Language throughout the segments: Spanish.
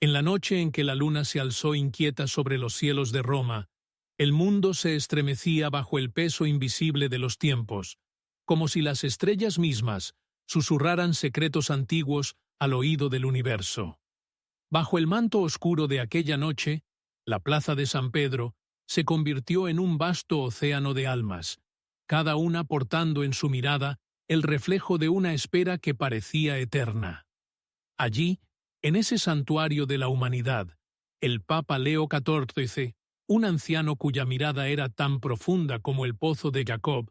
En la noche en que la luna se alzó inquieta sobre los cielos de Roma, el mundo se estremecía bajo el peso invisible de los tiempos, como si las estrellas mismas susurraran secretos antiguos al oído del universo. Bajo el manto oscuro de aquella noche, la plaza de San Pedro se convirtió en un vasto océano de almas, cada una portando en su mirada el reflejo de una espera que parecía eterna. Allí, en ese santuario de la humanidad, el Papa Leo XIV, un anciano cuya mirada era tan profunda como el pozo de Jacob,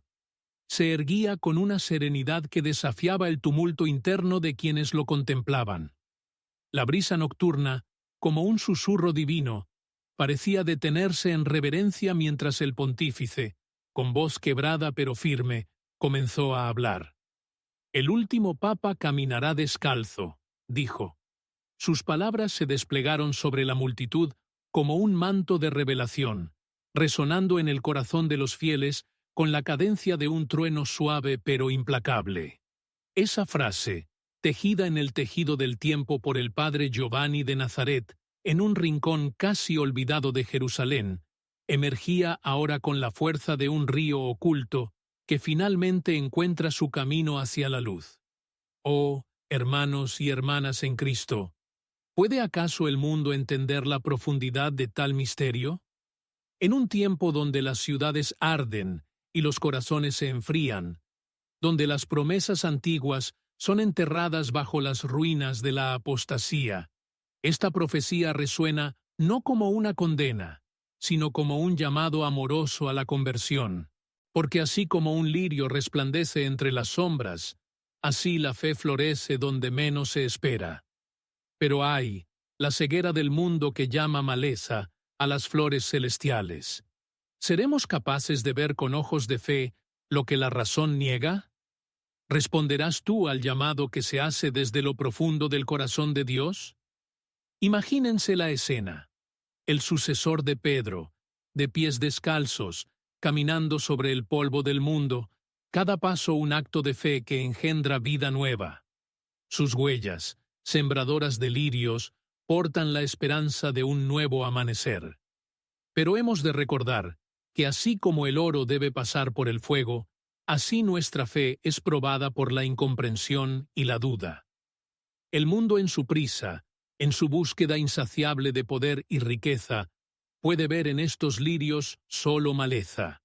se erguía con una serenidad que desafiaba el tumulto interno de quienes lo contemplaban. La brisa nocturna, como un susurro divino, parecía detenerse en reverencia mientras el pontífice, con voz quebrada pero firme, comenzó a hablar. «El último papa caminará descalzo», dijo. Sus palabras se desplegaron sobre la multitud como un manto de revelación, resonando en el corazón de los fieles con la cadencia de un trueno suave pero implacable. Esa frase, tejida en el tejido del tiempo por el padre Giovanni de Nazaret, en un rincón casi olvidado de Jerusalén, emergía ahora con la fuerza de un río oculto que finalmente encuentra su camino hacia la luz. Oh, hermanos y hermanas en Cristo, ¿puede acaso el mundo entender la profundidad de tal misterio? En un tiempo donde las ciudades arden y los corazones se enfrían, donde las promesas antiguas son enterradas bajo las ruinas de la apostasía, esta profecía resuena no como una condena, sino como un llamado amoroso a la conversión, porque así como un lirio resplandece entre las sombras, así la fe florece donde menos se espera. Pero hay la ceguera del mundo que llama maleza a las flores celestiales. ¿Seremos capaces de ver con ojos de fe lo que la razón niega? ¿Responderás tú al llamado que se hace desde lo profundo del corazón de Dios? Imagínense la escena. El sucesor de Pedro, de pies descalzos, caminando sobre el polvo del mundo, cada paso un acto de fe que engendra vida nueva. Sus huellas, sembradoras de lirios, portan la esperanza de un nuevo amanecer. Pero hemos de recordar que así como el oro debe pasar por el fuego, así nuestra fe es probada por la incomprensión y la duda. El mundo en su prisa, en su búsqueda insaciable de poder y riqueza, puede ver en estos lirios solo maleza.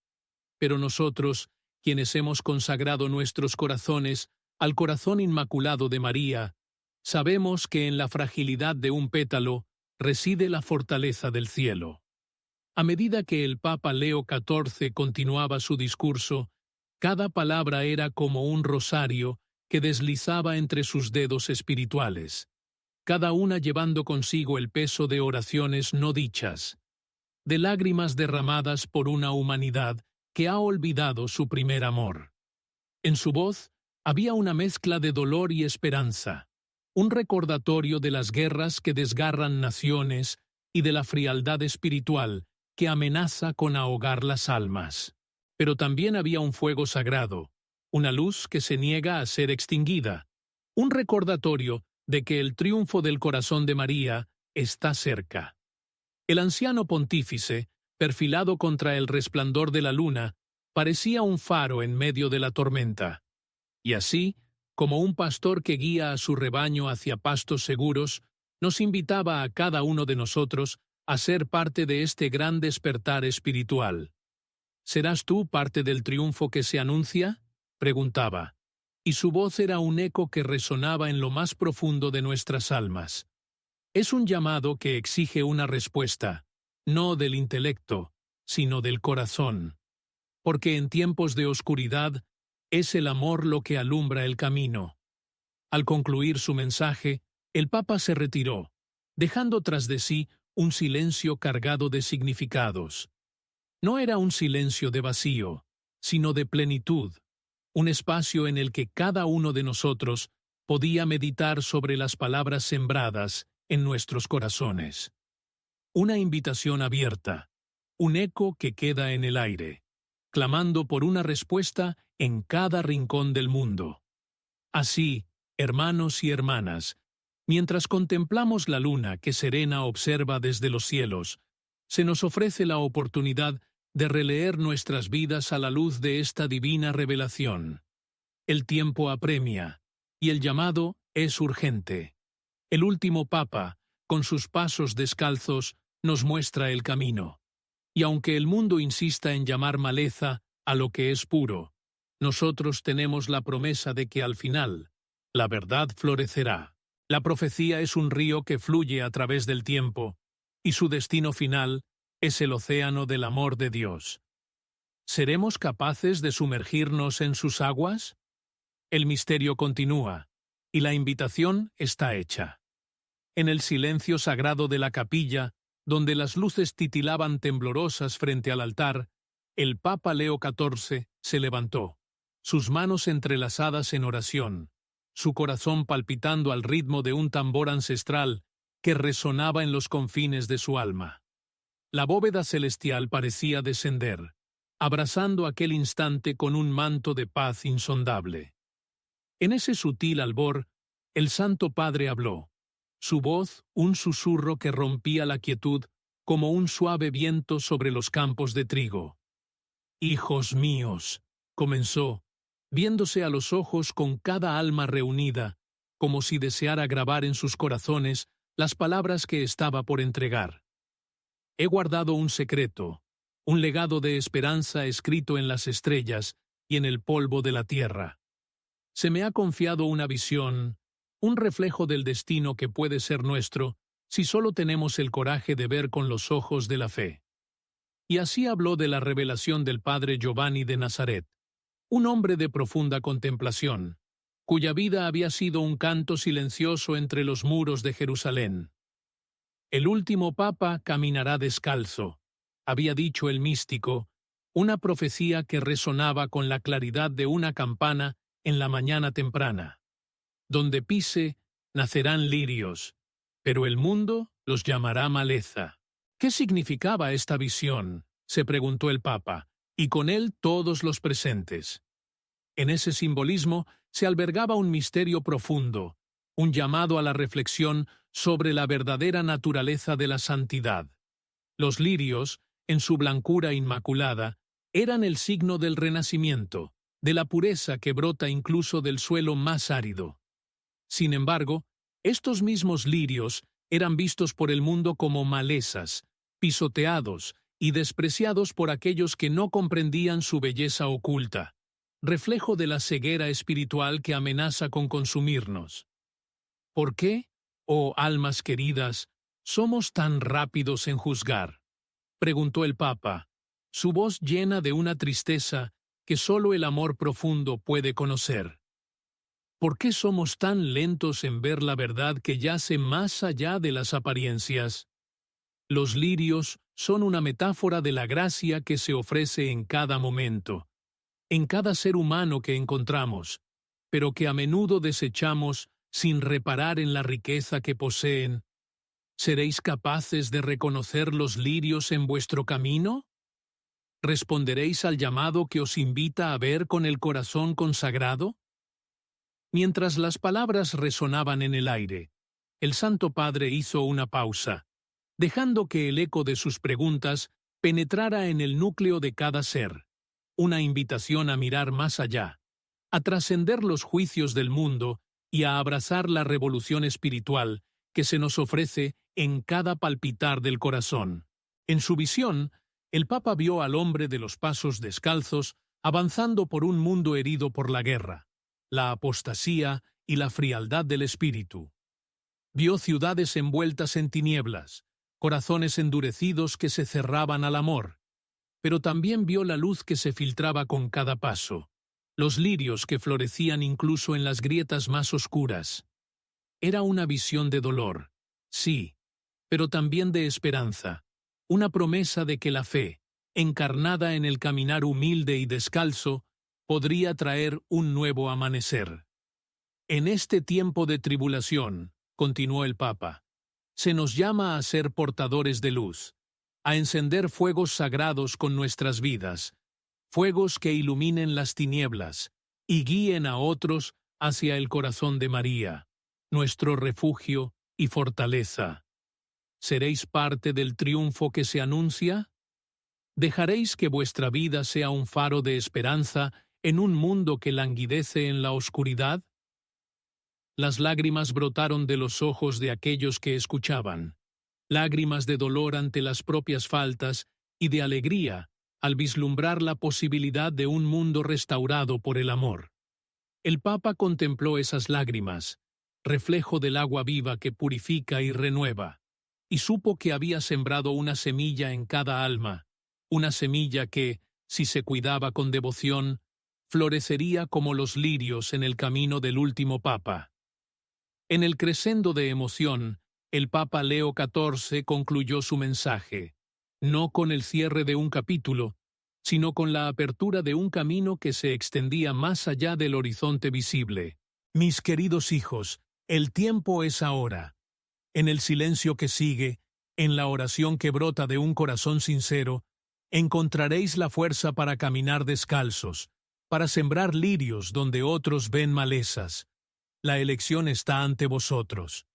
Pero nosotros, quienes hemos consagrado nuestros corazones al corazón inmaculado de María, sabemos que en la fragilidad de un pétalo reside la fortaleza del cielo. A medida que el Papa Leo XIV continuaba su discurso, cada palabra era como un rosario que deslizaba entre sus dedos espirituales, cada una llevando consigo el peso de oraciones no dichas, de lágrimas derramadas por una humanidad que ha olvidado su primer amor. En su voz había una mezcla de dolor y esperanza, un recordatorio de las guerras que desgarran naciones y de la frialdad espiritual que amenaza con ahogar las almas. Pero también había un fuego sagrado, una luz que se niega a ser extinguida, un recordatorio de que el triunfo del corazón de María está cerca. El anciano pontífice, perfilado contra el resplandor de la luna, parecía un faro en medio de la tormenta. Y así, como un pastor que guía a su rebaño hacia pastos seguros, nos invitaba a cada uno de nosotros a ser parte de este gran despertar espiritual. ¿Serás tú parte del triunfo que se anuncia?, preguntaba, y su voz era un eco que resonaba en lo más profundo de nuestras almas. Es un llamado que exige una respuesta, no del intelecto, sino del corazón. Porque en tiempos de oscuridad es el amor lo que alumbra el camino. Al concluir su mensaje, el Papa se retiró, dejando tras de sí un silencio cargado de significados. No era un silencio de vacío, sino de plenitud, un espacio en el que cada uno de nosotros podía meditar sobre las palabras sembradas en nuestros corazones. Una invitación abierta, un eco que queda en el aire, clamando por una respuesta en cada rincón del mundo. Así, hermanos y hermanas, Mientras contemplamos la luna que serena observa desde los cielos, se nos ofrece la oportunidad de releer nuestras vidas a la luz de esta divina revelación. El tiempo apremia, y el llamado es urgente. El último Papa, con sus pasos descalzos, nos muestra el camino. Y aunque el mundo insista en llamar maleza a lo que es puro, nosotros tenemos la promesa de que al final, la verdad florecerá. La profecía es un río que fluye a través del tiempo, y su destino final es el océano del amor de Dios. ¿Seremos capaces de sumergirnos en sus aguas? El misterio continúa, y la invitación está hecha. En el silencio sagrado de la capilla, donde las luces titilaban temblorosas frente al altar, el Papa Leo XIV se levantó, sus manos entrelazadas en oración, su corazón palpitando al ritmo de un tambor ancestral que resonaba en los confines de su alma. La bóveda celestial parecía descender, abrazando aquel instante con un manto de paz insondable. En ese sutil albor, el Santo Padre habló, su voz un susurro que rompía la quietud como un suave viento sobre los campos de trigo. «Hijos míos», comenzó, viéndose a los ojos con cada alma reunida, como si deseara grabar en sus corazones las palabras que estaba por entregar. «He guardado un secreto, un legado de esperanza escrito en las estrellas y en el polvo de la tierra. Se me ha confiado una visión, un reflejo del destino que puede ser nuestro si solo tenemos el coraje de ver con los ojos de la fe». Y así habló de la revelación del padre Giovanni de Nazaret, un hombre de profunda contemplación, cuya vida había sido un canto silencioso entre los muros de Jerusalén. «El último papa caminará descalzo», había dicho el místico, una profecía que resonaba con la claridad de una campana en la mañana temprana. «Donde pise, nacerán lirios, pero el mundo los llamará maleza». ¿Qué significaba esta visión?, se preguntó el Papa, y con él todos los presentes. En ese simbolismo se albergaba un misterio profundo, un llamado a la reflexión sobre la verdadera naturaleza de la santidad. Los lirios, en su blancura inmaculada, eran el signo del renacimiento, de la pureza que brota incluso del suelo más árido. Sin embargo, estos mismos lirios eran vistos por el mundo como malezas, pisoteados y despreciados por aquellos que no comprendían su belleza oculta, reflejo de la ceguera espiritual que amenaza con consumirnos. ¿Por qué, oh almas queridas, somos tan rápidos en juzgar?, preguntó el Papa, su voz llena de una tristeza que solo el amor profundo puede conocer. ¿Por qué somos tan lentos en ver la verdad que yace más allá de las apariencias? Los lirios son una metáfora de la gracia que se ofrece en cada momento, en cada ser humano que encontramos, pero que a menudo desechamos sin reparar en la riqueza que poseen. ¿Seréis capaces de reconocer los lirios en vuestro camino? ¿Responderéis al llamado que os invita a ver con el corazón consagrado? Mientras las palabras resonaban en el aire, el Santo Padre hizo una pausa, dejando que el eco de sus preguntas penetrara en el núcleo de cada ser, una invitación a mirar más allá, a trascender los juicios del mundo y a abrazar la revolución espiritual que se nos ofrece en cada palpitar del corazón. En su visión, el Papa vio al hombre de los pasos descalzos avanzando por un mundo herido por la guerra, la apostasía y la frialdad del espíritu. Vio ciudades envueltas en tinieblas, corazones endurecidos que se cerraban al amor, pero también vio la luz que se filtraba con cada paso, los lirios que florecían incluso en las grietas más oscuras. Era una visión de dolor, sí, pero también de esperanza, una promesa de que la fe, encarnada en el caminar humilde y descalzo, podría traer un nuevo amanecer. En este tiempo de tribulación, continuó el Papa, se nos llama a ser portadores de luz, a encender fuegos sagrados con nuestras vidas, fuegos que iluminen las tinieblas y guíen a otros hacia el corazón de María. nuestro refugio y fortaleza. ¿Seréis parte del triunfo que se anuncia? ¿Dejaréis que vuestra vida sea un faro de esperanza en un mundo que languidece en la oscuridad? Las lágrimas brotaron de los ojos de aquellos que escuchaban, lágrimas de dolor ante las propias faltas y de alegría al vislumbrar la posibilidad de un mundo restaurado por el amor. El Papa contempló esas lágrimas, reflejo del agua viva que purifica y renueva, y supo que había sembrado una semilla en cada alma, una semilla que, si se cuidaba con devoción, florecería como los lirios en el camino del último Papa. En el crescendo de emoción, el Papa Leo XIV concluyó su mensaje, no con el cierre de un capítulo, sino con la apertura de un camino que se extendía más allá del horizonte visible. Mis queridos hijos, el tiempo es ahora. En el silencio que sigue, en la oración que brota de un corazón sincero, encontraréis la fuerza para caminar descalzos, para sembrar lirios donde otros ven malezas. La elección está ante vosotros.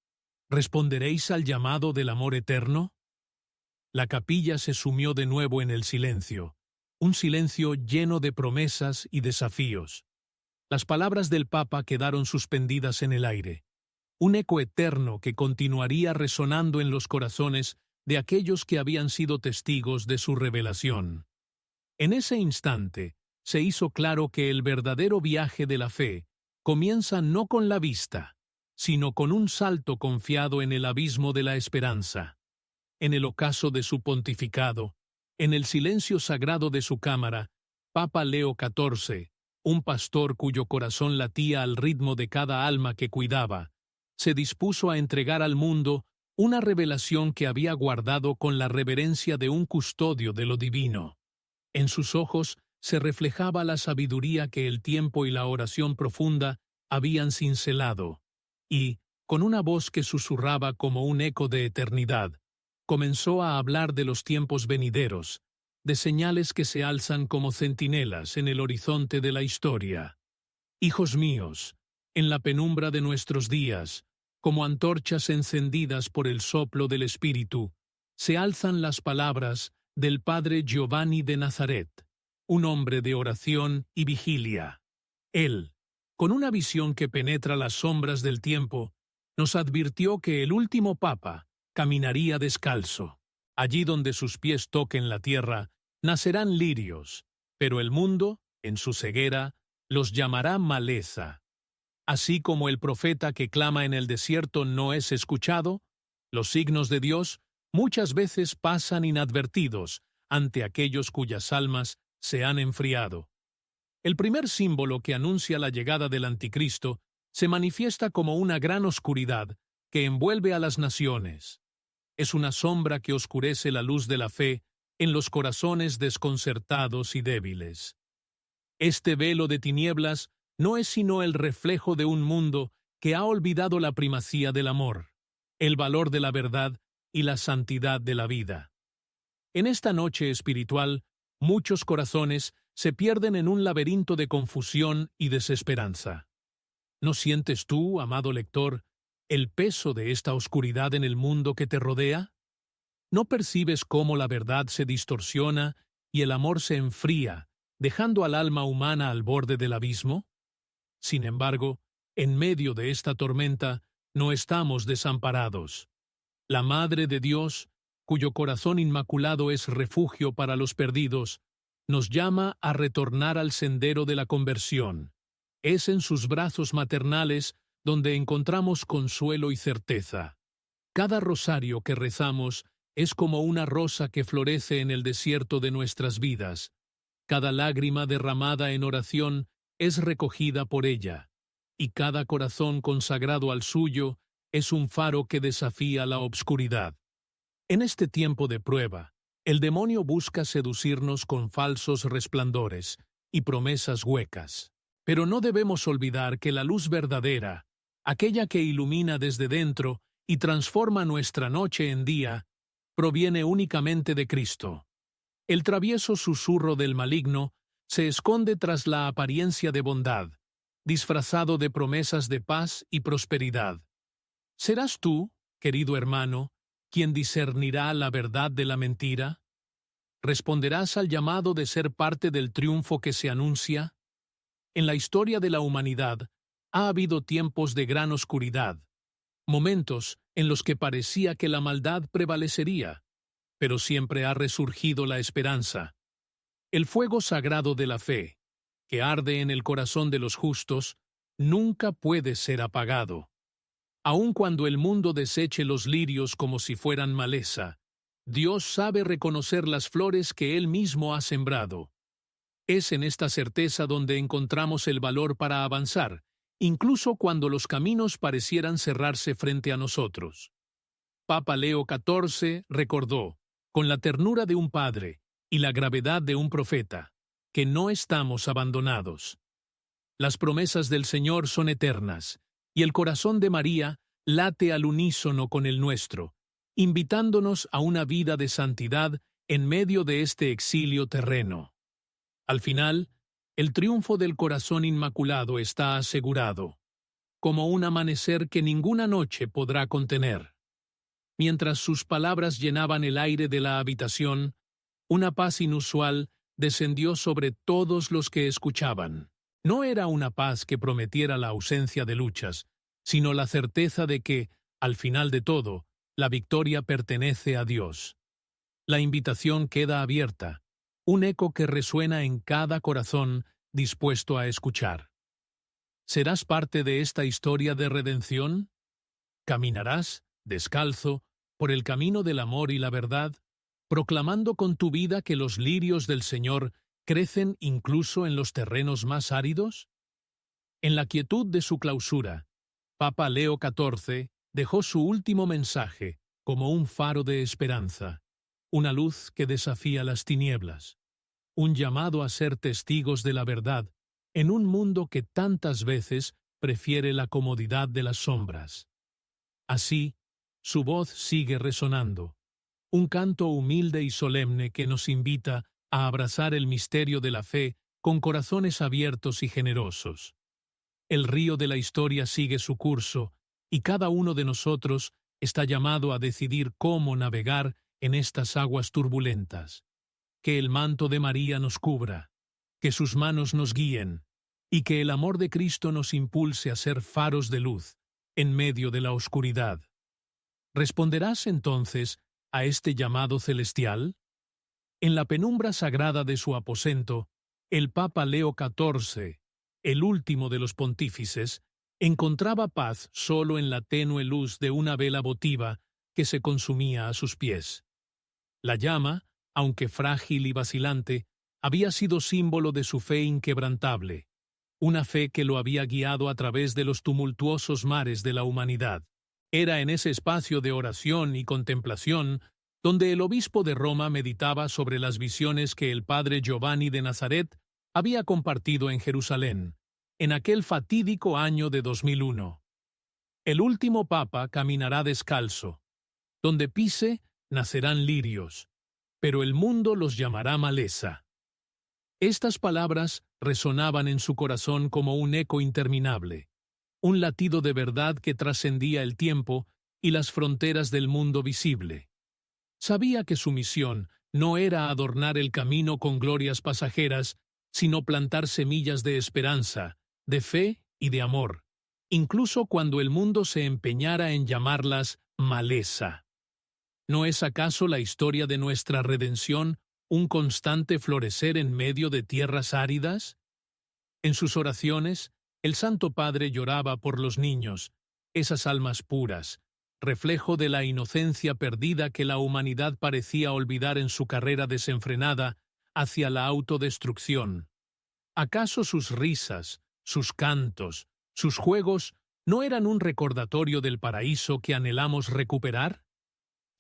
¿Responderéis al llamado del amor eterno? La capilla se sumió de nuevo en el silencio, un silencio lleno de promesas y desafíos. Las palabras del Papa quedaron suspendidas en el aire, un eco eterno que continuaría resonando en los corazones de aquellos que habían sido testigos de su revelación. En ese instante, se hizo claro que el verdadero viaje de la fe comienza no con la vista, sino con un salto confiado en el abismo de la esperanza. En el ocaso de su pontificado, en el silencio sagrado de su cámara, Papa Leo XIV, un pastor cuyo corazón latía al ritmo de cada alma que cuidaba, se dispuso a entregar al mundo una revelación que había guardado con la reverencia de un custodio de lo divino. En sus ojos se reflejaba la sabiduría que el tiempo y la oración profunda habían cincelado, y, con una voz que susurraba como un eco de eternidad, comenzó a hablar de los tiempos venideros, de señales que se alzan como centinelas en el horizonte de la historia. Hijos míos, en la penumbra de nuestros días, como antorchas encendidas por el soplo del Espíritu, se alzan las palabras del Padre Giovanni de Nazaret, un hombre de oración y vigilia. Él, con una visión que penetra las sombras del tiempo, nos advirtió que el último Papa caminaría descalzo. Allí donde sus pies toquen la tierra, nacerán lirios, pero el mundo, en su ceguera, los llamará maleza. Así como el profeta que clama en el desierto no es escuchado, los signos de Dios muchas veces pasan inadvertidos ante aquellos cuyas almas se han enfriado. El primer símbolo que anuncia la llegada del Anticristo se manifiesta como una gran oscuridad que envuelve a las naciones. Es una sombra que oscurece la luz de la fe en los corazones desconcertados y débiles. Este velo de tinieblas no es sino el reflejo de un mundo que ha olvidado la primacía del amor, el valor de la verdad y la santidad de la vida. En esta noche espiritual, muchos corazones se pierden en un laberinto de confusión y desesperanza. ¿No sientes tú, amado lector, el peso de esta oscuridad en el mundo que te rodea? ¿No percibes cómo la verdad se distorsiona y el amor se enfría, dejando al alma humana al borde del abismo? Sin embargo, en medio de esta tormenta, no estamos desamparados. La Madre de Dios, cuyo corazón inmaculado es refugio para los perdidos, nos llama a retornar al sendero de la conversión. Es en sus brazos maternales donde encontramos consuelo y certeza. Cada rosario que rezamos es como una rosa que florece en el desierto de nuestras vidas. Cada lágrima derramada en oración es recogida por ella, y cada corazón consagrado al suyo es un faro que desafía la obscuridad. En este tiempo de prueba, el demonio busca seducirnos con falsos resplandores y promesas huecas. Pero no debemos olvidar que la luz verdadera, aquella que ilumina desde dentro y transforma nuestra noche en día, proviene únicamente de Cristo. El travieso susurro del maligno se esconde tras la apariencia de bondad, disfrazado de promesas de paz y prosperidad. ¿Serás tú, querido hermano, quien discernirá la verdad de la mentira? ¿Responderás al llamado de ser parte del triunfo que se anuncia? En la historia de la humanidad ha habido tiempos de gran oscuridad, momentos en los que parecía que la maldad prevalecería, pero siempre ha resurgido la esperanza. El fuego sagrado de la fe, que arde en el corazón de los justos, nunca puede ser apagado. Aun cuando el mundo deseche los lirios como si fueran maleza, Dios sabe reconocer las flores que Él mismo ha sembrado. Es en esta certeza donde encontramos el valor para avanzar, incluso cuando los caminos parecieran cerrarse frente a nosotros. Papa Leo XIV recordó, con la ternura de un padre y la gravedad de un profeta, que no estamos abandonados. Las promesas del Señor son eternas, y el corazón de María late al unísono con el nuestro, invitándonos a una vida de santidad en medio de este exilio terreno. Al final, el triunfo del corazón inmaculado está asegurado, como un amanecer que ninguna noche podrá contener. Mientras sus palabras llenaban el aire de la habitación, una paz inusual descendió sobre todos los que escuchaban. No era una paz que prometiera la ausencia de luchas, sino la certeza de que, al final de todo, la victoria pertenece a Dios. La invitación queda abierta, un eco que resuena en cada corazón dispuesto a escuchar. ¿Serás parte de esta historia de redención? ¿Caminarás, descalzo, por el camino del amor y la verdad, proclamando con tu vida que los lirios del Señor crecen incluso en los terrenos más áridos? En la quietud de su clausura, Papa Leo XIV dejó su último mensaje como un faro de esperanza, una luz que desafía las tinieblas, un llamado a ser testigos de la verdad en un mundo que tantas veces prefiere la comodidad de las sombras. Así, su voz sigue resonando, un canto humilde y solemne que nos invita a abrazar el misterio de la fe con corazones abiertos y generosos. El río de la historia sigue su curso, y cada uno de nosotros está llamado a decidir cómo navegar en estas aguas turbulentas. Que el manto de María nos cubra, que sus manos nos guíen, y que el amor de Cristo nos impulse a ser faros de luz en medio de la oscuridad. ¿Responderás entonces a este llamado celestial? En la penumbra sagrada de su aposento, el Papa Leo XIV, el último de los pontífices, encontraba paz solo en la tenue luz de una vela votiva que se consumía a sus pies. La llama, aunque frágil y vacilante, había sido símbolo de su fe inquebrantable, una fe que lo había guiado a través de los tumultuosos mares de la humanidad. Era en ese espacio de oración y contemplación donde el obispo de Roma meditaba sobre las visiones que el padre Giovanni de Nazaret había compartido en Jerusalén, en aquel fatídico año de 2001. El último papa caminará descalzo. Donde pise, nacerán lirios, pero el mundo los llamará maleza. Estas palabras resonaban en su corazón como un eco interminable, un latido de verdad que trascendía el tiempo y las fronteras del mundo visible. Sabía que su misión no era adornar el camino con glorias pasajeras, sino plantar semillas de esperanza, de fe y de amor, incluso cuando el mundo se empeñara en llamarlas maleza. ¿No es acaso la historia de nuestra redención un constante florecer en medio de tierras áridas? En sus oraciones, el Santo Padre lloraba por los niños, esas almas puras, reflejo de la inocencia perdida que la humanidad parecía olvidar en su carrera desenfrenada hacia la autodestrucción. ¿Acaso sus risas, sus cantos, sus juegos no eran un recordatorio del paraíso que anhelamos recuperar?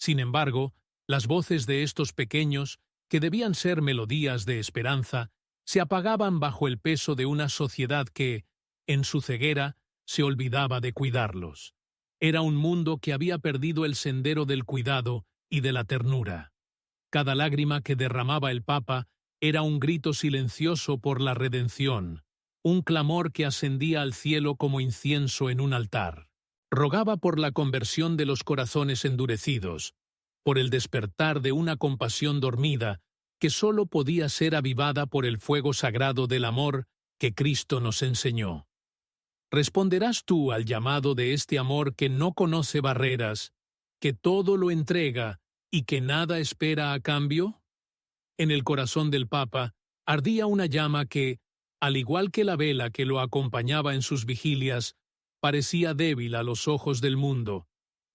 Sin embargo, las voces de estos pequeños, que debían ser melodías de esperanza, se apagaban bajo el peso de una sociedad que, en su ceguera, se olvidaba de cuidarlos. Era un mundo que había perdido el sendero del cuidado y de la ternura. Cada lágrima que derramaba el Papa era un grito silencioso por la redención, un clamor que ascendía al cielo como incienso en un altar. rogaba por la conversión de los corazones endurecidos, por el despertar de una compasión dormida que sólo podía ser avivada por el fuego sagrado del amor que Cristo nos enseñó. ¿Responderás tú al llamado de este amor que no conoce barreras, que todo lo entrega y que nada espera a cambio? En el corazón del Papa ardía una llama que, al igual que la vela que lo acompañaba en sus vigilias, parecía débil a los ojos del mundo,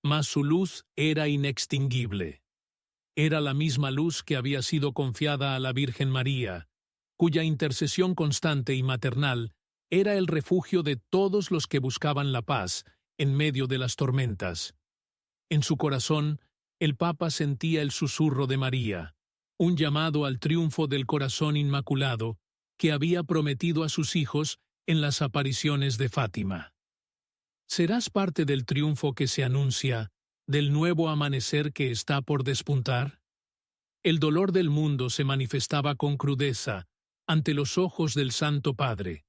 mas su luz era inextinguible. Era la misma luz que había sido confiada a la Virgen María, cuya intercesión constante y maternal era el refugio de todos los que buscaban la paz en medio de las tormentas. En su corazón, el Papa sentía el susurro de María, un llamado al triunfo del corazón inmaculado que había prometido a sus hijos en las apariciones de Fátima. ¿Serás parte del triunfo que se anuncia, del nuevo amanecer que está por despuntar? El dolor del mundo se manifestaba con crudeza ante los ojos del Santo Padre.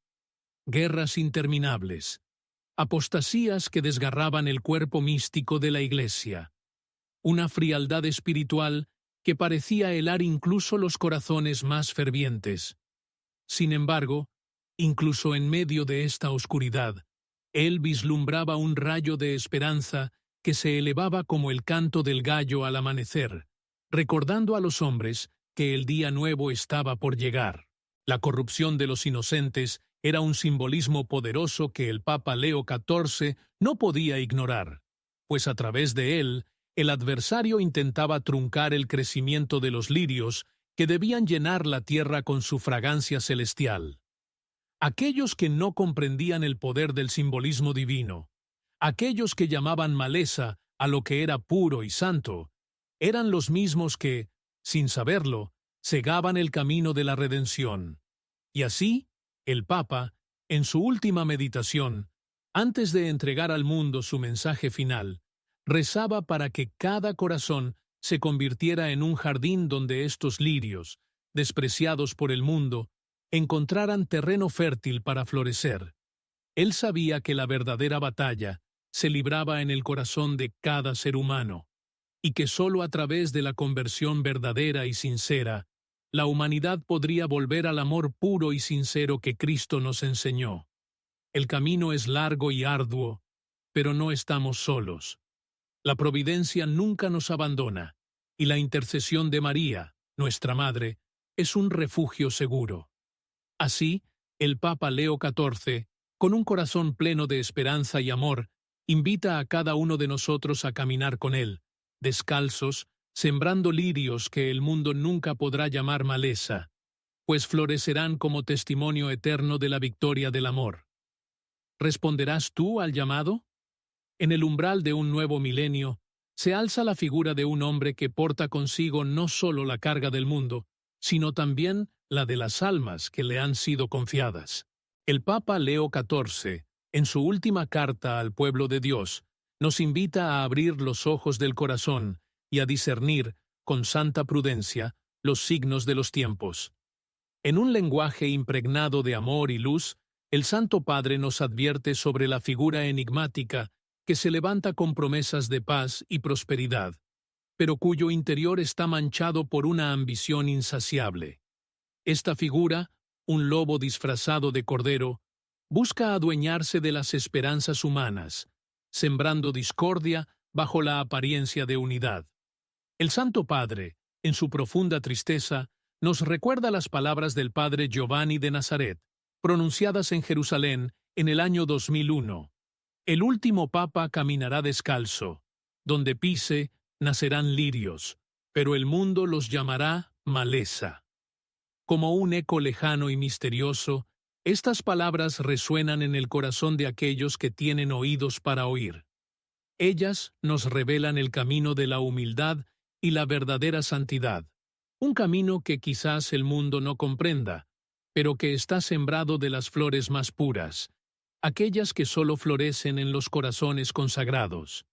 Guerras interminables, apostasías que desgarraban el cuerpo místico de la Iglesia, una frialdad espiritual que parecía helar incluso los corazones más fervientes. Sin embargo, incluso en medio de esta oscuridad, él vislumbraba un rayo de esperanza que se elevaba como el canto del gallo al amanecer, recordando a los hombres que el día nuevo estaba por llegar. La corrupción de los inocentes era un simbolismo poderoso que el Papa Leo XIV no podía ignorar, pues a través de él, el adversario intentaba truncar el crecimiento de los lirios que debían llenar la tierra con su fragancia celestial. Aquellos que no comprendían el poder del simbolismo divino, aquellos que llamaban maleza a lo que era puro y santo, eran los mismos que, sin saberlo, cegaban el camino de la redención. Y así, el Papa, en su última meditación, antes de entregar al mundo su mensaje final, rezaba para que cada corazón se convirtiera en un jardín donde estos lirios, despreciados por el mundo, encontraran terreno fértil para florecer. Él sabía que la verdadera batalla se libraba en el corazón de cada ser humano, y que sólo a través de la conversión verdadera y sincera, la humanidad podría volver al amor puro y sincero que Cristo nos enseñó. El camino es largo y arduo, pero no estamos solos. La providencia nunca nos abandona, y la intercesión de María, nuestra Madre, es un refugio seguro. Así, el Papa Leo XIV, con un corazón pleno de esperanza y amor, invita a cada uno de nosotros a caminar con él, descalzos, sembrando lirios que el mundo nunca podrá llamar maleza, pues florecerán como testimonio eterno de la victoria del amor. ¿Responderás tú al llamado? En el umbral de un nuevo milenio, se alza la figura de un hombre que porta consigo no solo la carga del mundo, sino también la de las almas que le han sido confiadas. El Papa Leo XIV, en su última carta al pueblo de Dios, nos invita a abrir los ojos del corazón y a discernir, con santa prudencia, los signos de los tiempos. En un lenguaje impregnado de amor y luz, el Santo Padre nos advierte sobre la figura enigmática que se levanta con promesas de paz y prosperidad, pero cuyo interior está manchado por una ambición insaciable. Esta figura, un lobo disfrazado de cordero, busca adueñarse de las esperanzas humanas, sembrando discordia bajo la apariencia de unidad. El Santo Padre, en su profunda tristeza, nos recuerda las palabras del Padre Giovanni de Nazaret, pronunciadas en Jerusalén en el año 2001. El último Papa caminará descalzo. Donde pise, nacerán lirios, pero el mundo los llamará maleza. Como un eco lejano y misterioso, estas palabras resuenan en el corazón de aquellos que tienen oídos para oír. Ellas nos revelan el camino de la humildad y la verdadera santidad, un camino que quizás el mundo no comprenda, pero que está sembrado de las flores más puras, aquellas que solo florecen en los corazones consagrados.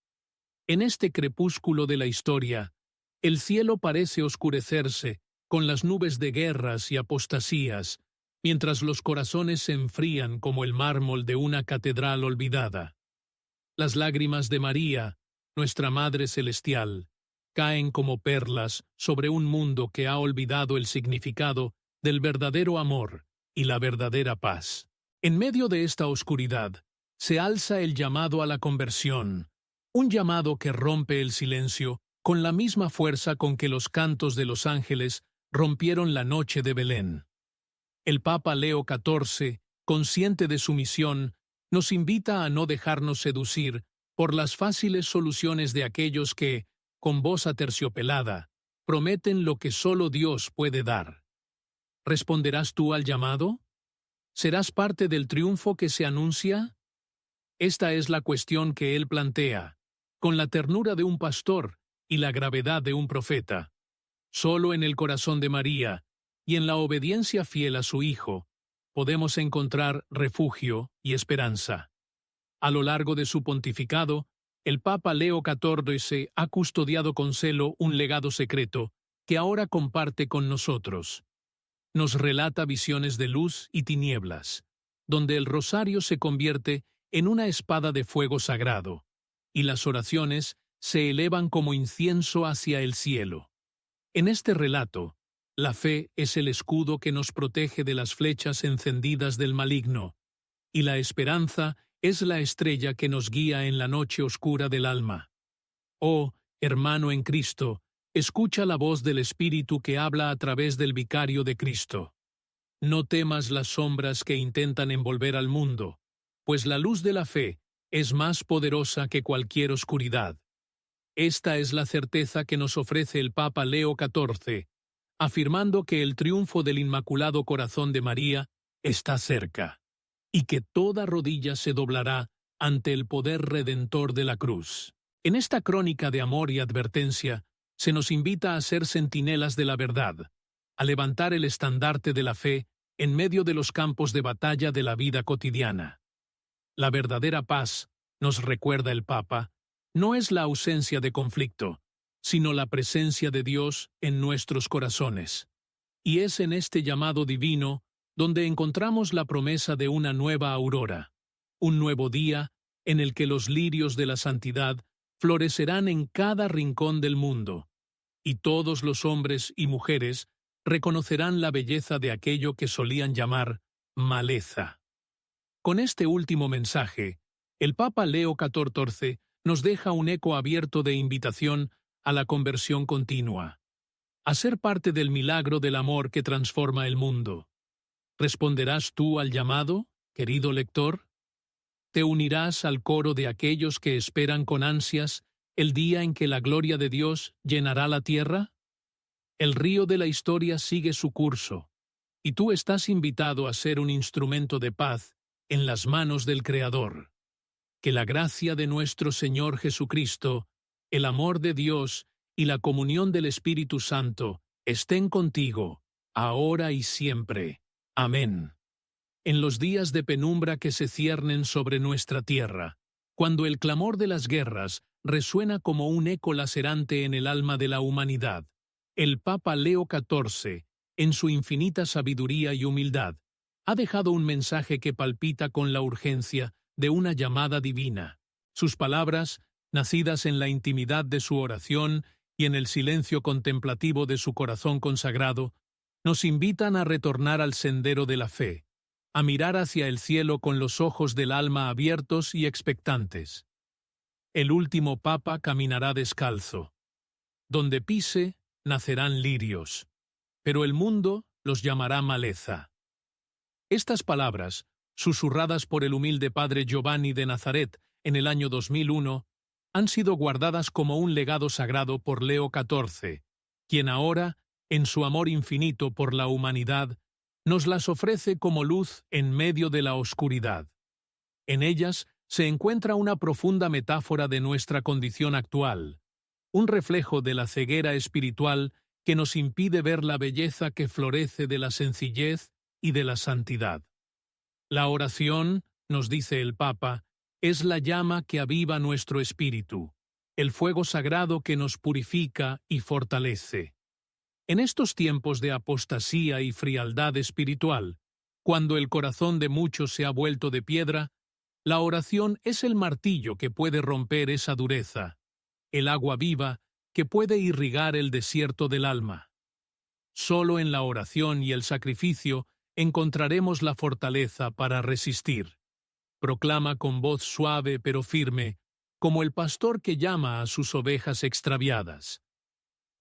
En este crepúsculo de la historia, el cielo parece oscurecerse con las nubes de guerras y apostasías, mientras los corazones se enfrían como el mármol de una catedral olvidada. Las lágrimas de María, nuestra Madre Celestial, caen como perlas sobre un mundo que ha olvidado el significado del verdadero amor y la verdadera paz. En medio de esta oscuridad, se alza el llamado a la conversión, un llamado que rompe el silencio con la misma fuerza con que los cantos de los ángeles rompieron la noche de Belén. El Papa Leo XIV, consciente de su misión, nos invita a no dejarnos seducir por las fáciles soluciones de aquellos que, con voz aterciopelada, prometen lo que solo Dios puede dar. ¿Responderás tú al llamado? ¿Serás parte del triunfo que se anuncia? Esta es la cuestión que él plantea, con la ternura de un pastor y la gravedad de un profeta. Solo en el corazón de María, y en la obediencia fiel a su Hijo, podemos encontrar refugio y esperanza. A lo largo de su pontificado, el Papa Leo XIV ha custodiado con celo un legado secreto que ahora comparte con nosotros. Nos relata visiones de luz y tinieblas, donde el rosario se convierte en una espada de fuego sagrado, y las oraciones se elevan como incienso hacia el cielo. En este relato, la fe es el escudo que nos protege de las flechas encendidas del maligno, y la esperanza es la estrella que nos guía en la noche oscura del alma. Oh, hermano en Cristo, escucha la voz del Espíritu que habla a través del vicario de Cristo. No temas las sombras que intentan envolver al mundo, pues la luz de la fe es más poderosa que cualquier oscuridad. Esta es la certeza que nos ofrece el Papa Leo XIV, afirmando que el triunfo del Inmaculado Corazón de María está cerca, y que toda rodilla se doblará ante el poder redentor de la cruz. En esta crónica de amor y advertencia, se nos invita a ser centinelas de la verdad, a levantar el estandarte de la fe en medio de los campos de batalla de la vida cotidiana. La verdadera paz, nos recuerda el Papa, no es la ausencia de conflicto, sino la presencia de Dios en nuestros corazones. Y es en este llamado divino donde encontramos la promesa de una nueva aurora, un nuevo día en el que los lirios de la santidad florecerán en cada rincón del mundo, y todos los hombres y mujeres reconocerán la belleza de aquello que solían llamar maleza. Con este último mensaje, el Papa Leo XIV nos deja un eco abierto de invitación a la conversión continua, a ser parte del milagro del amor que transforma el mundo. ¿Responderás tú al llamado, querido lector? ¿Te unirás al coro de aquellos que esperan con ansias el día en que la gloria de Dios llenará la tierra? El río de la historia sigue su curso, y tú estás invitado a ser un instrumento de paz en las manos del Creador. Que la gracia de nuestro Señor Jesucristo, el amor de Dios y la comunión del Espíritu Santo estén contigo, ahora y siempre. Amén. En los días de penumbra que se ciernen sobre nuestra tierra, cuando el clamor de las guerras resuena como un eco lacerante en el alma de la humanidad, el Papa Leo XIV, en su infinita sabiduría y humildad, ha dejado un mensaje que palpita con la urgencia de una llamada divina. Sus palabras, nacidas en la intimidad de su oración y en el silencio contemplativo de su corazón consagrado, nos invitan a retornar al sendero de la fe, a mirar hacia el cielo con los ojos del alma abiertos y expectantes. El último Papa caminará descalzo. Donde pise, nacerán lirios, pero el mundo los llamará maleza. Estas palabras, susurradas por el humilde padre Giovanni de Nazaret en el año 2001, han sido guardadas como un legado sagrado por Leo XIV, quien ahora, en su amor infinito por la humanidad, nos las ofrece como luz en medio de la oscuridad. En ellas se encuentra una profunda metáfora de nuestra condición actual, un reflejo de la ceguera espiritual que nos impide ver la belleza que florece de la sencillez y de la santidad. La oración, nos dice el Papa, es la llama que aviva nuestro espíritu, el fuego sagrado que nos purifica y fortalece. En estos tiempos de apostasía y frialdad espiritual, cuando el corazón de muchos se ha vuelto de piedra, La oración es el martillo que puede romper esa dureza, el agua viva que puede irrigar el desierto del alma. Solo en la oración y el sacrificio encontraremos la fortaleza para resistir. Proclama con voz suave pero firme, como el pastor que llama a sus ovejas extraviadas.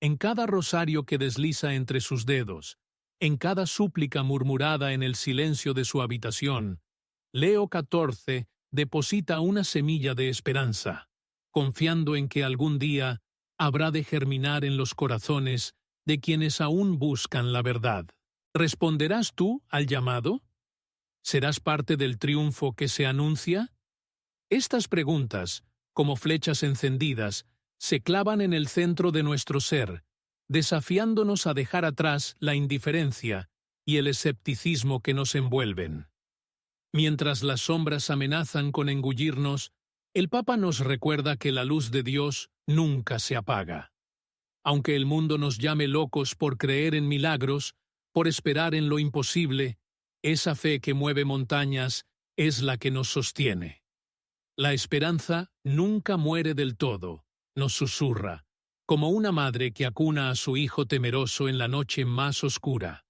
En cada rosario que desliza entre sus dedos, en cada súplica murmurada en el silencio de su habitación, Leo XIV deposita una semilla de esperanza, confiando en que algún día habrá de germinar en los corazones de quienes aún buscan la verdad. ¿Responderás tú al llamado? ¿Serás parte del triunfo que se anuncia? Estas preguntas, como flechas encendidas, se clavan en el centro de nuestro ser, desafiándonos a dejar atrás la indiferencia y el escepticismo que nos envuelven. Mientras las sombras amenazan con engullirnos, el Papa nos recuerda que la luz de Dios nunca se apaga. Aunque el mundo nos llame locos por creer en milagros, por esperar en lo imposible, esa fe que mueve montañas es la que nos sostiene. La esperanza nunca muere del todo, nos susurra, como una madre que acuna a su hijo temeroso en la noche más oscura.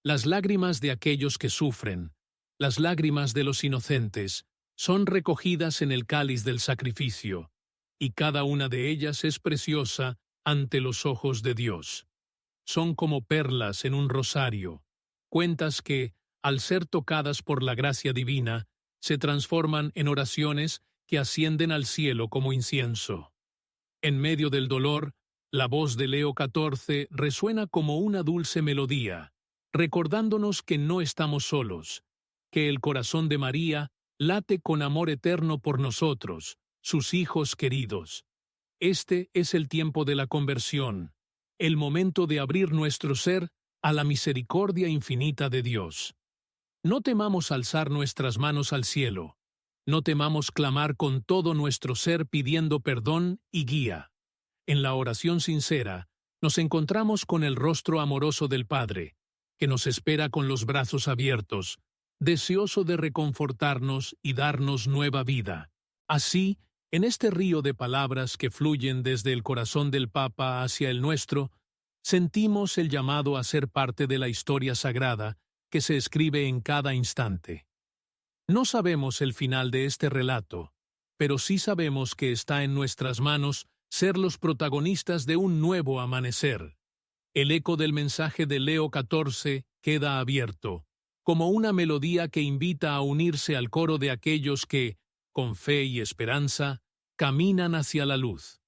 Las lágrimas de aquellos que sufren, las lágrimas de los inocentes, son recogidas en el cáliz del sacrificio, y cada una de ellas es preciosa ante los ojos de Dios. Son como perlas en un rosario, cuentas que, al ser tocadas por la gracia divina, se transforman en oraciones que ascienden al cielo como incienso. En medio del dolor, la voz de Leo XIV resuena como una dulce melodía, recordándonos que no estamos solos, que el corazón de María late con amor eterno por nosotros, sus hijos queridos. Este es el tiempo de la conversión, el momento de abrir nuestro ser a la misericordia infinita de Dios. No temamos alzar nuestras manos al cielo, no temamos clamar con todo nuestro ser pidiendo perdón y guía. En la oración sincera, nos encontramos con el rostro amoroso del Padre, que nos espera con los brazos abiertos, deseoso de reconfortarnos y darnos nueva vida. Así, en este río de palabras que fluyen desde el corazón del Papa hacia el nuestro, sentimos el llamado a ser parte de la historia sagrada que se escribe en cada instante. No sabemos el final de este relato, pero sí sabemos que está en nuestras manos ser los protagonistas de un nuevo amanecer. El eco del mensaje de Leo XIV queda abierto, como una melodía que invita a unirse al coro de aquellos que, con fe y esperanza, caminan hacia la luz.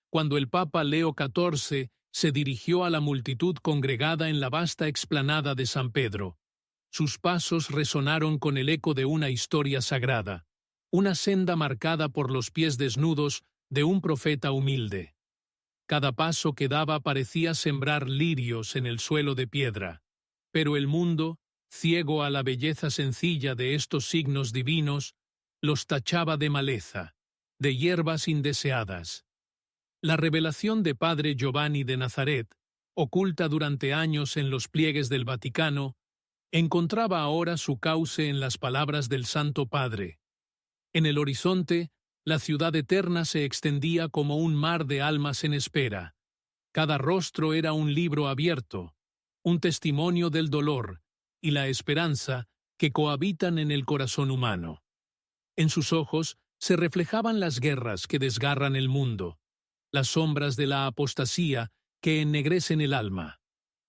Cuando el Papa Leo XIV se dirigió a la multitud congregada en la vasta explanada de San Pedro, sus pasos resonaron con el eco de una historia sagrada, una senda marcada por los pies desnudos de un profeta humilde. Cada paso que daba parecía sembrar lirios en el suelo de piedra, pero el mundo, ciego a la belleza sencilla de estos signos divinos, los tachaba de maleza, de hierbas indeseadas. La revelación de Padre Giovanni de Nazaret, oculta durante años en los pliegues del Vaticano, encontraba ahora su cauce en las palabras del Santo Padre. En el horizonte, la ciudad eterna se extendía como un mar de almas en espera. Cada rostro era un libro abierto, un testimonio del dolor y la esperanza que cohabitan en el corazón humano. En sus ojos se reflejaban las guerras que desgarran el mundo, las sombras de la apostasía que ennegrecen el alma,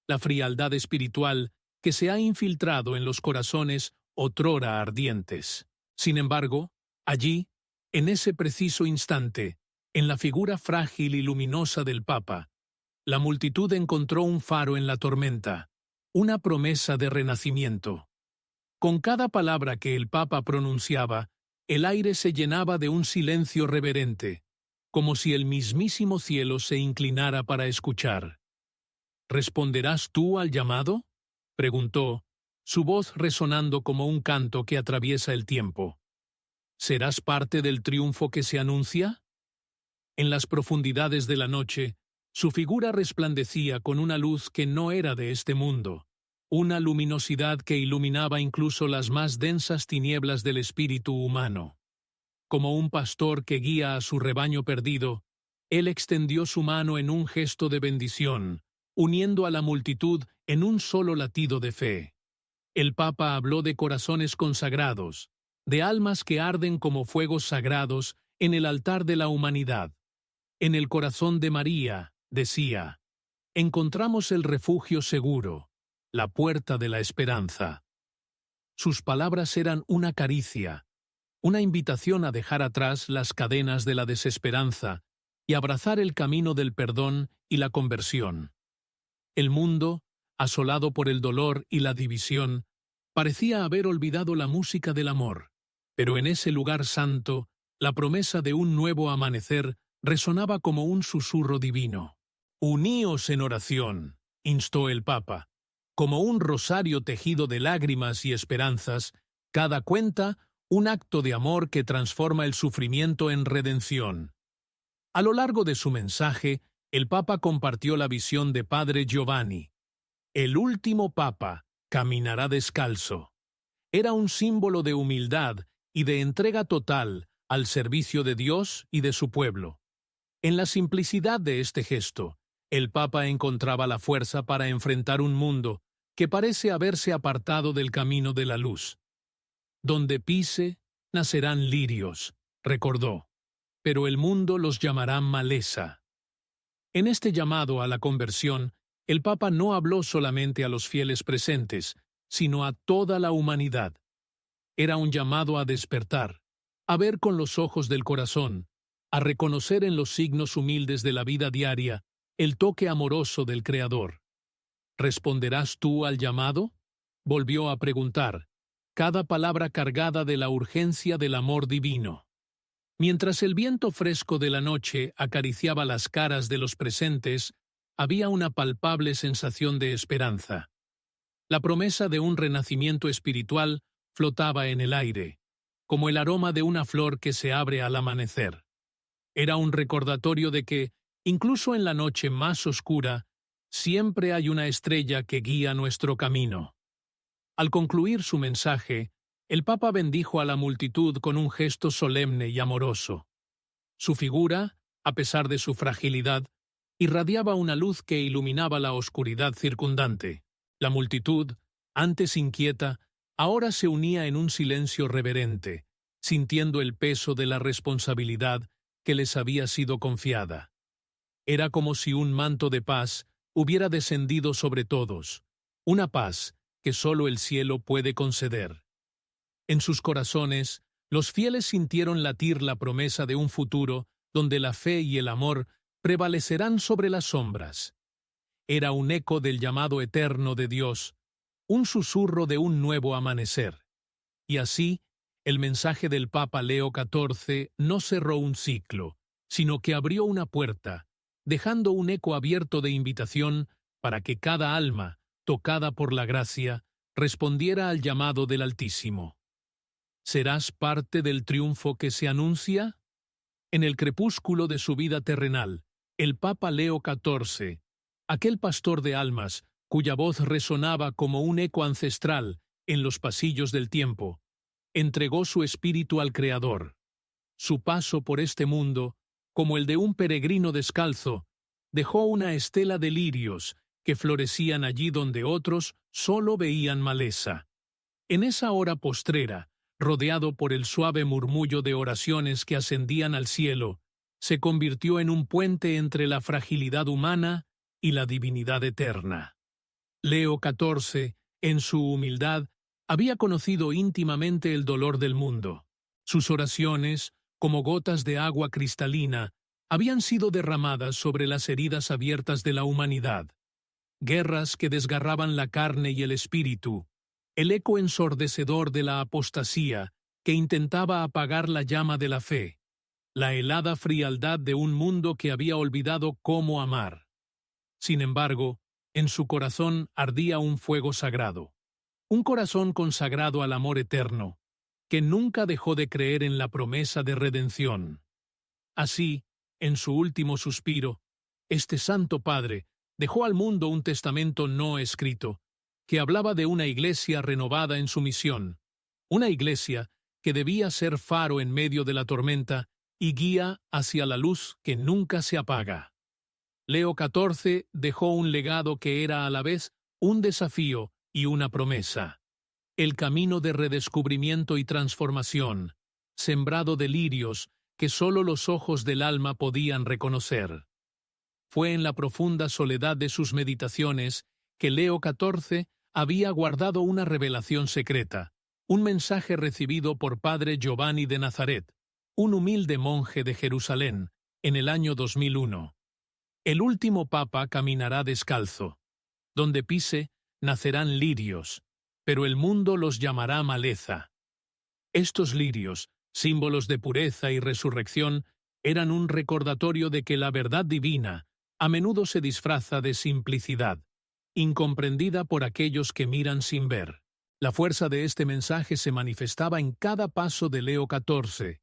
la frialdad espiritual que se ha infiltrado en los corazones otrora ardientes. Sin embargo, allí, en ese preciso instante, en la figura frágil y luminosa del Papa, la multitud encontró un faro en la tormenta, una promesa de renacimiento. Con cada palabra que el Papa pronunciaba, el aire se llenaba de un silencio reverente, como si el mismísimo cielo se inclinara para escuchar. ¿Responderás tú al llamado?, preguntó, su voz resonando como un canto que atraviesa el tiempo. ¿Serás parte del triunfo que se anuncia? En las profundidades de la noche, su figura resplandecía con una luz que no era de este mundo, una luminosidad que iluminaba incluso las más densas tinieblas del espíritu humano. como un pastor que guía a su rebaño perdido, él extendió su mano en un gesto de bendición, uniendo a la multitud en un solo latido de fe. El Papa habló de corazones consagrados, de almas que arden como fuegos sagrados en el altar de la humanidad. En el corazón de María, decía, encontramos el refugio seguro, la puerta de la esperanza. Sus palabras eran una caricia, una invitación a dejar atrás las cadenas de la desesperanza y abrazar el camino del perdón y la conversión. El mundo, asolado por el dolor y la división, parecía haber olvidado la música del amor, pero en ese lugar santo, la promesa de un nuevo amanecer resonaba como un susurro divino. «Uníos en oración», instó el Papa. Como un rosario tejido de lágrimas y esperanzas, cada cuenta un acto de amor que transforma el sufrimiento en redención. A lo largo de su mensaje, el Papa compartió la visión de Padre Giovanni. El último Papa caminará descalzo. Era un símbolo de humildad y de entrega total al servicio de Dios y de su pueblo. En la simplicidad de este gesto, el Papa encontraba la fuerza para enfrentar un mundo que parece haberse apartado del camino de la luz. Donde pise, nacerán lirios, recordó, pero el mundo los llamará maleza. En este llamado a la conversión, el Papa no habló solamente a los fieles presentes, sino a toda la humanidad. Era un llamado a despertar, a ver con los ojos del corazón, a reconocer en los signos humildes de la vida diaria el toque amoroso del Creador. ¿Responderás tú al llamado?, volvió a preguntar, cada palabra cargada de la urgencia del amor divino. Mientras el viento fresco de la noche acariciaba las caras de los presentes, había una palpable sensación de esperanza. La promesa de un renacimiento espiritual flotaba en el aire, como el aroma de una flor que se abre al amanecer. Era un recordatorio de que, incluso en la noche más oscura, siempre hay una estrella que guía nuestro camino. Al concluir su mensaje, el Papa bendijo a la multitud con un gesto solemne y amoroso. Su figura, a pesar de su fragilidad, irradiaba una luz que iluminaba la oscuridad circundante. La multitud, antes inquieta, ahora se unía en un silencio reverente, sintiendo el peso de la responsabilidad que les había sido confiada. Era como si un manto de paz hubiera descendido sobre todos, una paz que solo el cielo puede conceder. En sus corazones, los fieles sintieron latir la promesa de un futuro donde la fe y el amor prevalecerán sobre las sombras. Era un eco del llamado eterno de Dios, un susurro de un nuevo amanecer. Y así, el mensaje del Papa Leo XIV no cerró un ciclo, sino que abrió una puerta, dejando un eco abierto de invitación para que cada alma, tocada por la gracia, respondiera al llamado del Altísimo. ¿Serás parte del triunfo que se anuncia? En el crepúsculo de su vida terrenal, el Papa Leo XIV, aquel pastor de almas cuya voz resonaba como un eco ancestral en los pasillos del tiempo, entregó su espíritu al Creador. Su paso por este mundo, como el de un peregrino descalzo, dejó una estela de lirios que florecían allí donde otros solo veían maleza. En esa hora postrera, rodeado por el suave murmullo de oraciones que ascendían al cielo, se convirtió en un puente entre la fragilidad humana y la divinidad eterna. Leo XIV, en su humildad, había conocido íntimamente el dolor del mundo. Sus oraciones, como gotas de agua cristalina, habían sido derramadas sobre las heridas abiertas de la humanidad. Guerras que desgarraban la carne y el espíritu, el eco ensordecedor de la apostasía que intentaba apagar la llama de la fe, la helada frialdad de un mundo que había olvidado cómo amar. Sin embargo, en su corazón ardía un fuego sagrado, un corazón consagrado al amor eterno, que nunca dejó de creer en la promesa de redención. Así, en su último suspiro, este Santo Padre dejó al mundo un testamento no escrito, que hablaba de una iglesia renovada en su misión, una iglesia que debía ser faro en medio de la tormenta y guía hacia la luz que nunca se apaga. Leo XIV dejó un legado que era a la vez un desafío y una promesa. El camino de redescubrimiento y transformación, sembrado de lirios que solo los ojos del alma podían reconocer. Fue en la profunda soledad de sus meditaciones que Leo XIV había guardado una revelación secreta, un mensaje recibido por Padre Giovanni de Nazaret, un humilde monje de Jerusalén, en el año 2001. El último papa caminará descalzo. Donde pise, nacerán lirios, pero el mundo los llamará maleza. Estos lirios, símbolos de pureza y resurrección, eran un recordatorio de que la verdad divina a menudo se disfraza de simplicidad, incomprendida por aquellos que miran sin ver. La fuerza de este mensaje se manifestaba en cada paso de Leo XIV,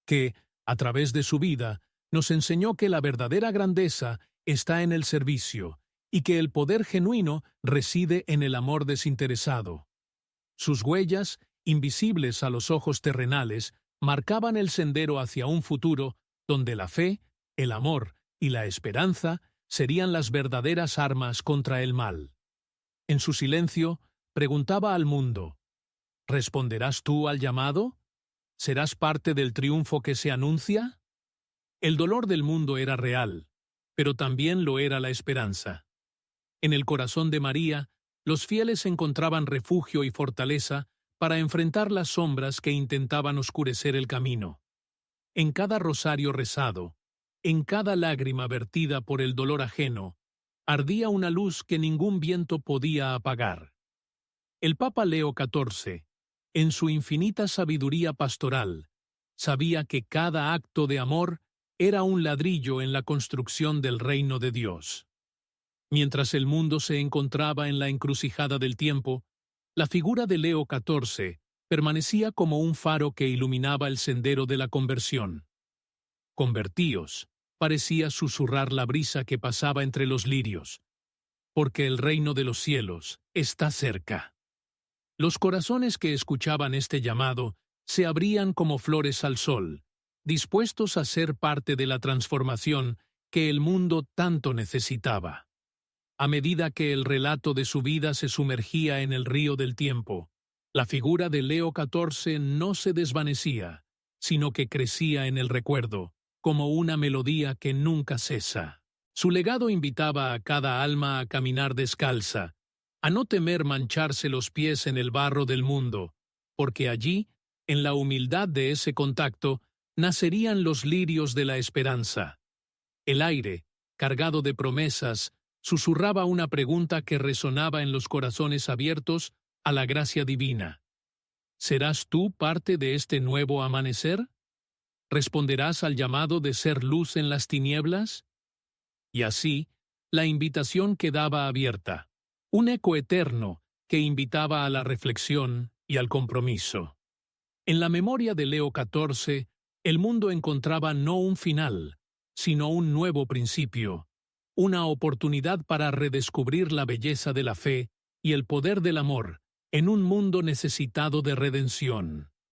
que, a través de su vida, nos enseñó que la verdadera grandeza está en el servicio y que el poder genuino reside en el amor desinteresado. Sus huellas, invisibles a los ojos terrenales, marcaban el sendero hacia un futuro donde la fe, el amor y la esperanza serían las verdaderas armas contra el mal. En su silencio, preguntaba al mundo: ¿responderás tú al llamado? ¿Serás parte del triunfo que se anuncia? El dolor del mundo era real, pero también lo era la esperanza. En el corazón de María, los fieles encontraban refugio y fortaleza para enfrentar las sombras que intentaban oscurecer el camino. En cada rosario rezado, en cada lágrima vertida por el dolor ajeno, ardía una luz que ningún viento podía apagar. El Papa Leo XIV, en su infinita sabiduría pastoral, sabía que cada acto de amor era un ladrillo en la construcción del reino de Dios. Mientras el mundo se encontraba en la encrucijada del tiempo, la figura de Leo XIV permanecía como un faro que iluminaba el sendero de la conversión. «Convertíos», parecía susurrar la brisa que pasaba entre los lirios, porque el reino de los cielos está cerca. Los corazones que escuchaban este llamado se abrían como flores al sol, dispuestos a ser parte de la transformación que el mundo tanto necesitaba. A medida que el relato de su vida se sumergía en el río del tiempo, la figura de Leo XIV no se desvanecía, sino que crecía en el recuerdo, como una melodía que nunca cesa. Su legado invitaba a cada alma a caminar descalza, a no temer mancharse los pies en el barro del mundo, porque allí, en la humildad de ese contacto, nacerían los lirios de la esperanza. El aire, cargado de promesas, susurraba una pregunta que resonaba en los corazones abiertos a la gracia divina. ¿Serás tú parte de este nuevo amanecer? ¿Responderás al llamado de ser luz en las tinieblas? Y así, la invitación quedaba abierta, un eco eterno que invitaba a la reflexión y al compromiso. En la memoria de Leo XIV, el mundo encontraba no un final, sino un nuevo principio, una oportunidad para redescubrir la belleza de la fe y el poder del amor en un mundo necesitado de redención.